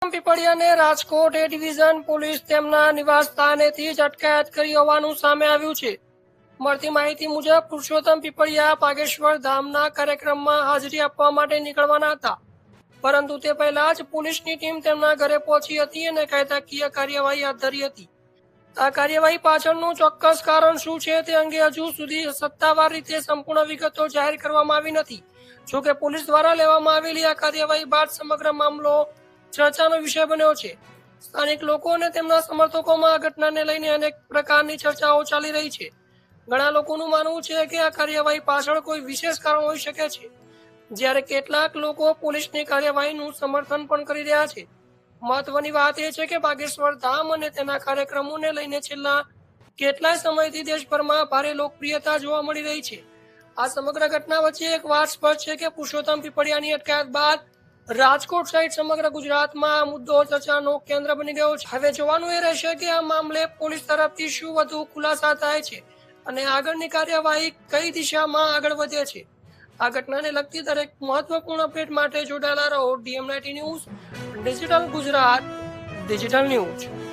પુરુષોત્તમ પીપળિયાને Rajkot A division police તેમના નિવાસસ્થાનેથી જ અટકાયત કરી હોવાનું સામે આવ્યું છે. મળતી માહિતી મુજબ પુરુષોત્તમ પીપળિયા પાગેશ્વર ધામના કાર્યક્રમમાં હાજરી આપવા માટે નીકળવાના હતા, પરંતુ તે પહેલા જ પોલીસની ટીમ તેમના ઘરે પહોંચી હતી અને કાયદાકીય કાર્યવાહી હાથ ધરી હતી. આ કાર્યવાહી પાછળનું ચોક્કસ કારણ શું છે તે અંગે હજુ સુધી સત્તાવાર રીતે સંપૂર્ણ વિગતો જાહેર કરવામાં આવી નથી. જોકે પોલીસ દ્વારા લેવામાં આવેલી આ કાર્યવાહી બાદ સમગ્ર મામલો ચર્ચાનો વિષય બન્યો છે. સ્થાનિક લોકો અને તેમના સમર્થકોમાં આ ઘટનાને લઈને અનેક પ્રકારની ચર્ચાઓ ચાલી રહી છે. ઘણા લોકોનું માનવું છે કે આ કાર્યવાહી પાછળ કોઈ વિશેષ કારણ હોઈ શકે છે, જ્યારે કેટલાક લોકો પોલીસની કાર્યવાહીનું સમર્થન પણ કરી રહ્યા છે. મહત્વની વાત એ છે કે બાગેશ્વર ધામ અને તેના કાર્યક્રમોને લઈને છેલ્લા કેટલાય સમયથી દેશભરમાં ભારે લોકપ્રિયતા જોવા મળી રહી છે. આ સમગ્ર ઘટના વચ્ચે એક વાત સ્પષ્ટ છે કે પુરુષોત્તમ પીપળિયાની અટકાયત બાદ રાજકોટ સહિત સમગ્ર ગુજરાતમાં આ મુદ્દો ચર્ચાનો કેન્દ્ર બની ગયો છે. હવે જોવાનું એ રહેશે કે આ મામલે પોલીસ તરફથી શું વધુ ખુલાસા થાય છે અને આગળની કાર્યવાહી કઈ દિશામાં આગળ વધે છે. આ ઘટનાને લગતી દરેક મહત્વપૂર્ણ અપડેટ માટે જોડાયેલા રહો DM19 news, digital Gujarat, digital news.